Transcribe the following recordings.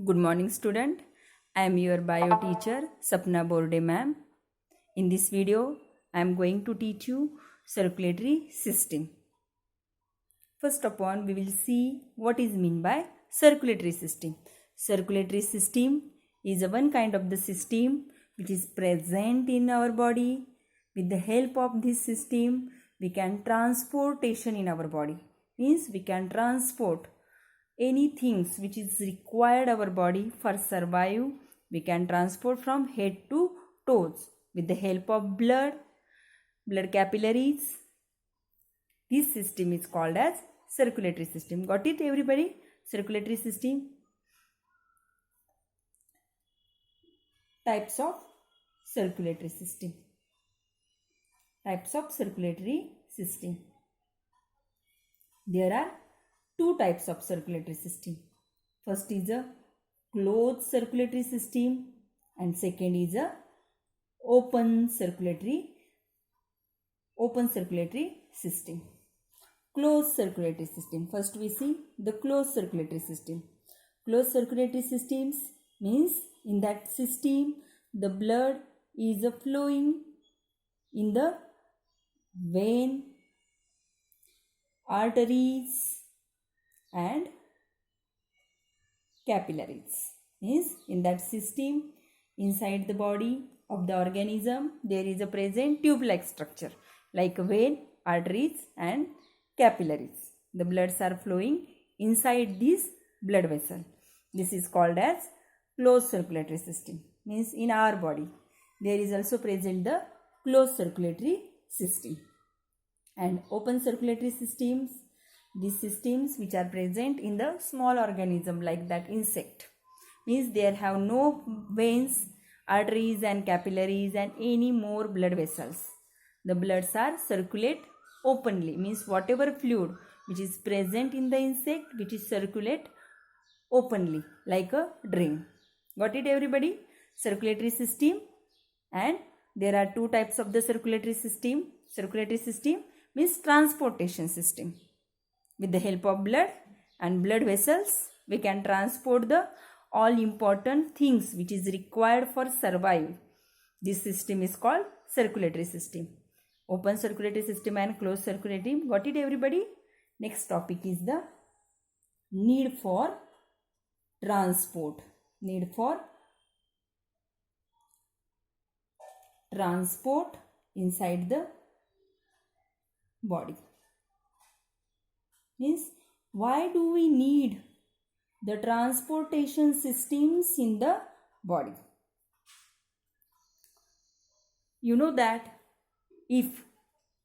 Good morning student. I am your bio teacher Sapna Borde ma'am. In this video I am going to teach you circulatory system. First upon we will see what is meant by circulatory system. Circulatory system is one kind of the system which is present in our body. With the help of this system we can transportation in our body. Means we can transport any things which is required our body for survive. We can transport from head to toes with the help of blood capillaries. This system is called as circulatory system. Got it everybody? Circulatory system. Types of circulatory system. Types of circulatory system. There are two types of circulatory system. First is a closed circulatory system and second is a open circulatory system. Closed circulatory system. First we see the closed circulatory system. Closed circulatory systems means in that system the blood is flowing in the vein, arteries and capillaries. Means in that system inside the body of the organism there is a present tube-like structure like vein, arteries and capillaries. The bloods are flowing inside this blood vessel. This is called as closed circulatory system. Means in our body there is also present the closed circulatory system. And open circulatory systems, these systems which are present in the small organism like that insect. Means they have no veins, arteries and capillaries and any more blood vessels. The bloods are circulate openly. Means whatever fluid which is present in the insect which is circulate openly like a drain. Got it everybody? Circulatory system. And there are two types of the circulatory system. Circulatory system means transportation system. With the help of blood and blood vessels we can transport the all important things which is required for survival. This system is called circulatory system. Open circulatory system and closed circulatory. Got it everybody? Next topic is the need for transport. Need for transport inside the body. Means why do we need the transportation systems in the body? You know that if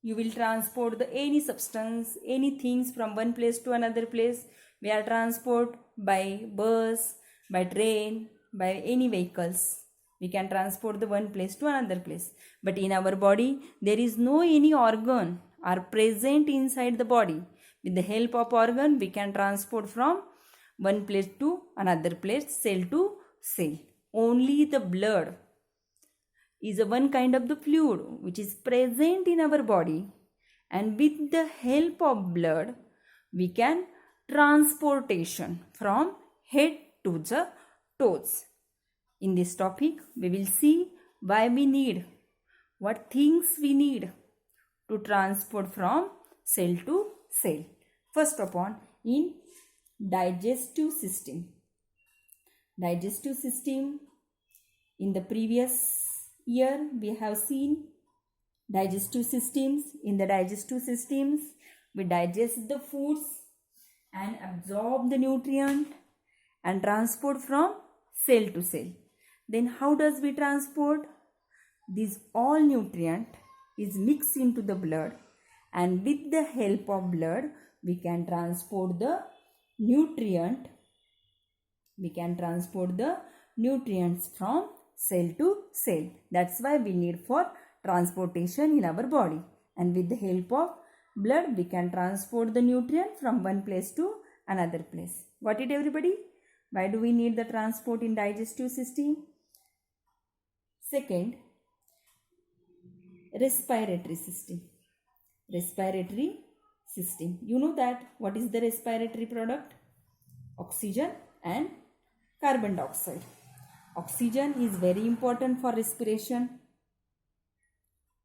you will transport any substance, any things from one place to another place, we are transport by bus, by train, by any vehicles. We can transport the one place to another place. But in our body there is no any organ are present inside the body. With the help of organ we can transport from one place to another place, cell to cell. Only the blood is one kind of the fluid which is present in our body, and with the help of blood we can transportation from head to the toes. In this topic we will see why we need, what things we need to transport from cell to cell. First upon in digestive system. Digestive system, in the previous year we have seen digestive systems. In the digestive systems we digest the foods and absorb the nutrient and transport from cell to cell. Then how does we transport? This all nutrient is mixed into the blood, and with the help of blood we can transport the nutrient. We can transport the nutrients from cell to cell. That's why we need for transportation in our body. And with the help of blood we can transport the nutrient from one place to another place. Got it everybody? Why do we need the transport in digestive system? Second, respiratory system. Respiratory system. You know that what is the respiratory product? Oxygen and carbon dioxide. Oxygen is very important for respiration,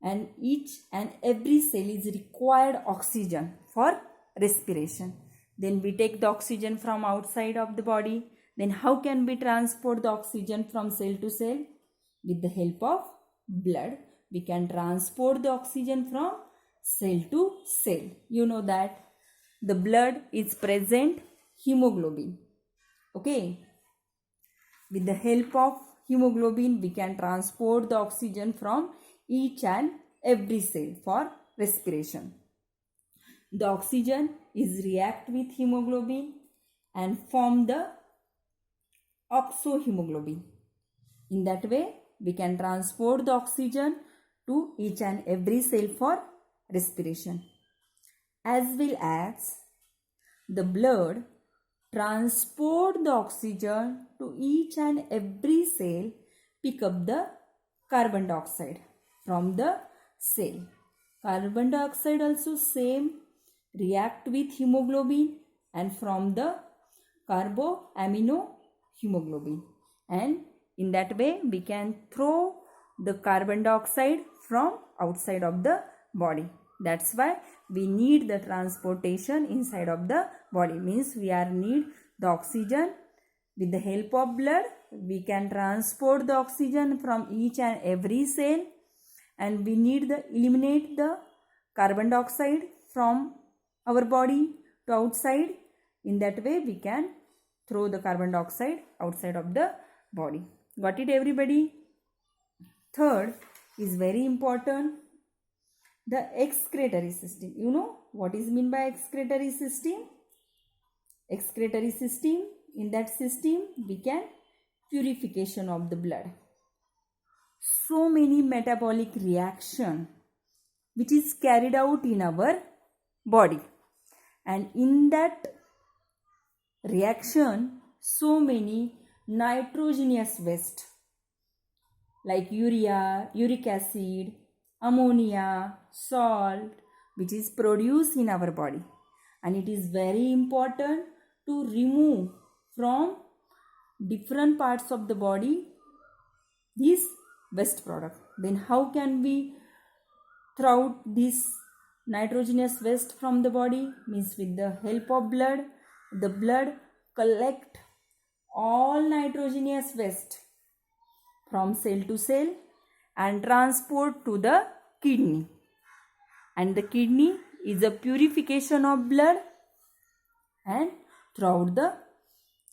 and each and every cell is required oxygen for respiration. Then we take the oxygen from outside of the body. Then how can we transport the oxygen from cell to cell? With the help of blood, we can transport the oxygen from cell to cell. You know that the blood is present hemoglobin. Okay. With the help of hemoglobin, we can transport the oxygen from each and every cell for respiration. The oxygen is react with hemoglobin and form the oxohemoglobin. In that way, we can transport the oxygen to each and every cell for respiration. As well as the blood transport the oxygen to each and every cell, pick up the carbon dioxide from the cell. Carbon dioxide also same react with hemoglobin and from the carboamino hemoglobin, and in that way we can throw the carbon dioxide from outside of the body. That's why we need the transportation inside of the body. Means we are need the oxygen. With the help of blood, we can transport the oxygen from each and every cell, and we need the eliminate the carbon dioxide from our body to outside. In that way we can throw the carbon dioxide outside of the body. Got it, everybody? Third is very important, the excretory system. You know what is meant by excretory system? Excretory system, in that system we can purification of the blood. So many metabolic reaction which is carried out in our body, and in that reaction so many nitrogenous waste like urea, uric acid, ammonia, salt, which is produced in our body, and it is very important to remove from different parts of the body this waste product. Then how can we throw out this nitrogenous waste from the body? Means with the help of blood. The blood collect all nitrogenous waste from cell to cell and transport to the kidney, and the kidney is a purification of blood and throw out the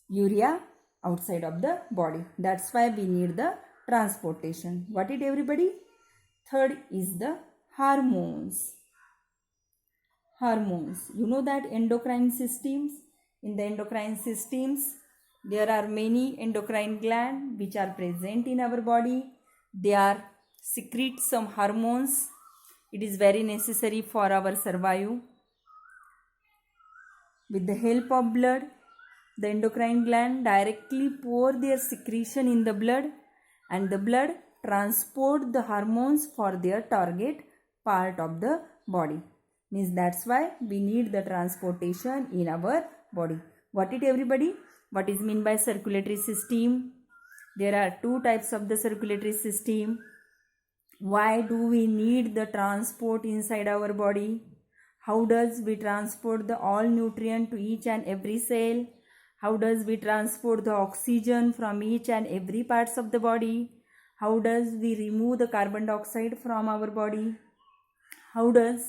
urea outside of the body. That's why we need the transportation. Got it, everybody? Third is the hormones. Hormones, you know that endocrine systems. In the endocrine systems, there are many endocrine glands which are present in our body. They are secrete some hormones. It is very necessary for our survival. With the help of blood, the endocrine gland directly pour their secretion in the blood, and the blood transport the hormones for their target part of the body. Means that's why we need the transportation in our body. Got it, everybody? What is meant by circulatory system? There are two types of the circulatory system. Why do we need the transport inside our body? How does we transport the all nutrient to each and every cell? How does we transport the oxygen from each and every parts of the body? How does we remove the carbon dioxide from our body? How does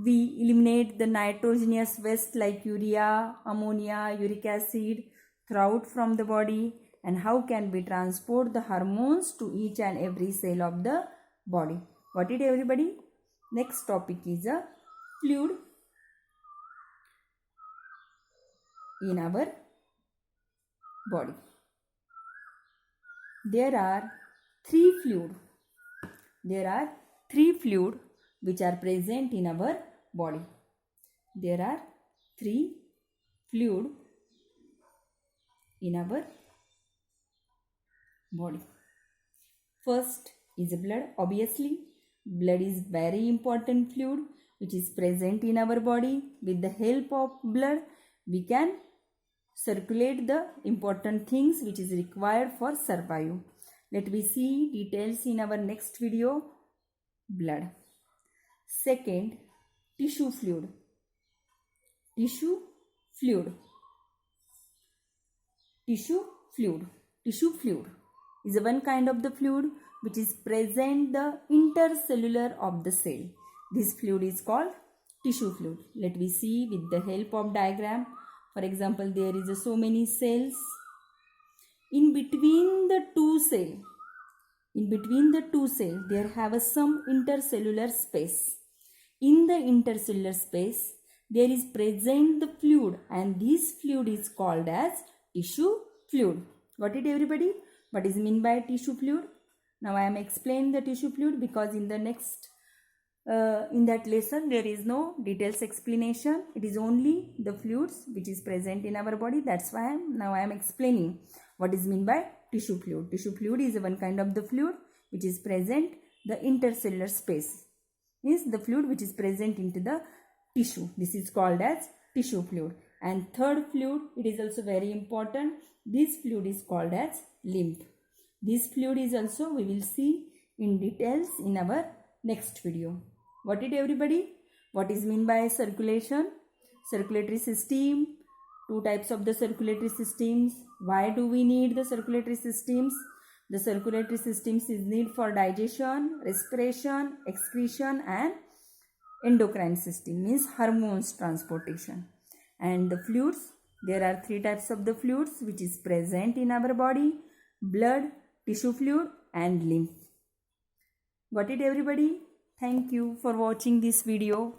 we eliminate the nitrogenous waste like urea, ammonia, uric acid throughout from the body? And how can we transport the hormones to each and every cell of the body? Got it, everybody? Next topic is a fluid in our body. There are three fluids. There are three fluids which are present in our body. There are three fluids in our body. First is blood. Obviously, blood is very important fluid which is present in our body. With the help of blood, we can circulate the important things which is required for survive. Let me see details in our next video. Blood. Second, tissue fluid. Tissue fluid. Tissue fluid. Tissue fluid is one kind of the fluid which is present the intercellular of the cell. This fluid is called tissue fluid. Let me see with the help of diagram. For example, there is so many cells. In between the two cells, there have some intercellular space. In the intercellular space, there is present the fluid, and this fluid is called as tissue fluid. Got it, everybody? What is meant by tissue fluid? Now I am explaining the tissue fluid because in the next in that lesson there is no details explanation. It is only the fluids which is present in our body. That's why I am explaining what is meant by tissue fluid. Tissue fluid is one kind of the fluid which is present the intercellular space. Means the fluid which is present into the tissue. This is called as tissue fluid. And third fluid, it is also very important. This fluid is called as lymph. This fluid is also we will see in details in our next video. Got it, everybody? What is meant by circulation? Circulatory system. Two types of the circulatory systems. Why do we need the circulatory systems? The circulatory systems is need for digestion, respiration, excretion and endocrine system, means hormones transportation. And the fluids, there are three types of the fluids which is present in our body: blood, tissue fluid and lymph. Got it, everybody? Thank you for watching this video.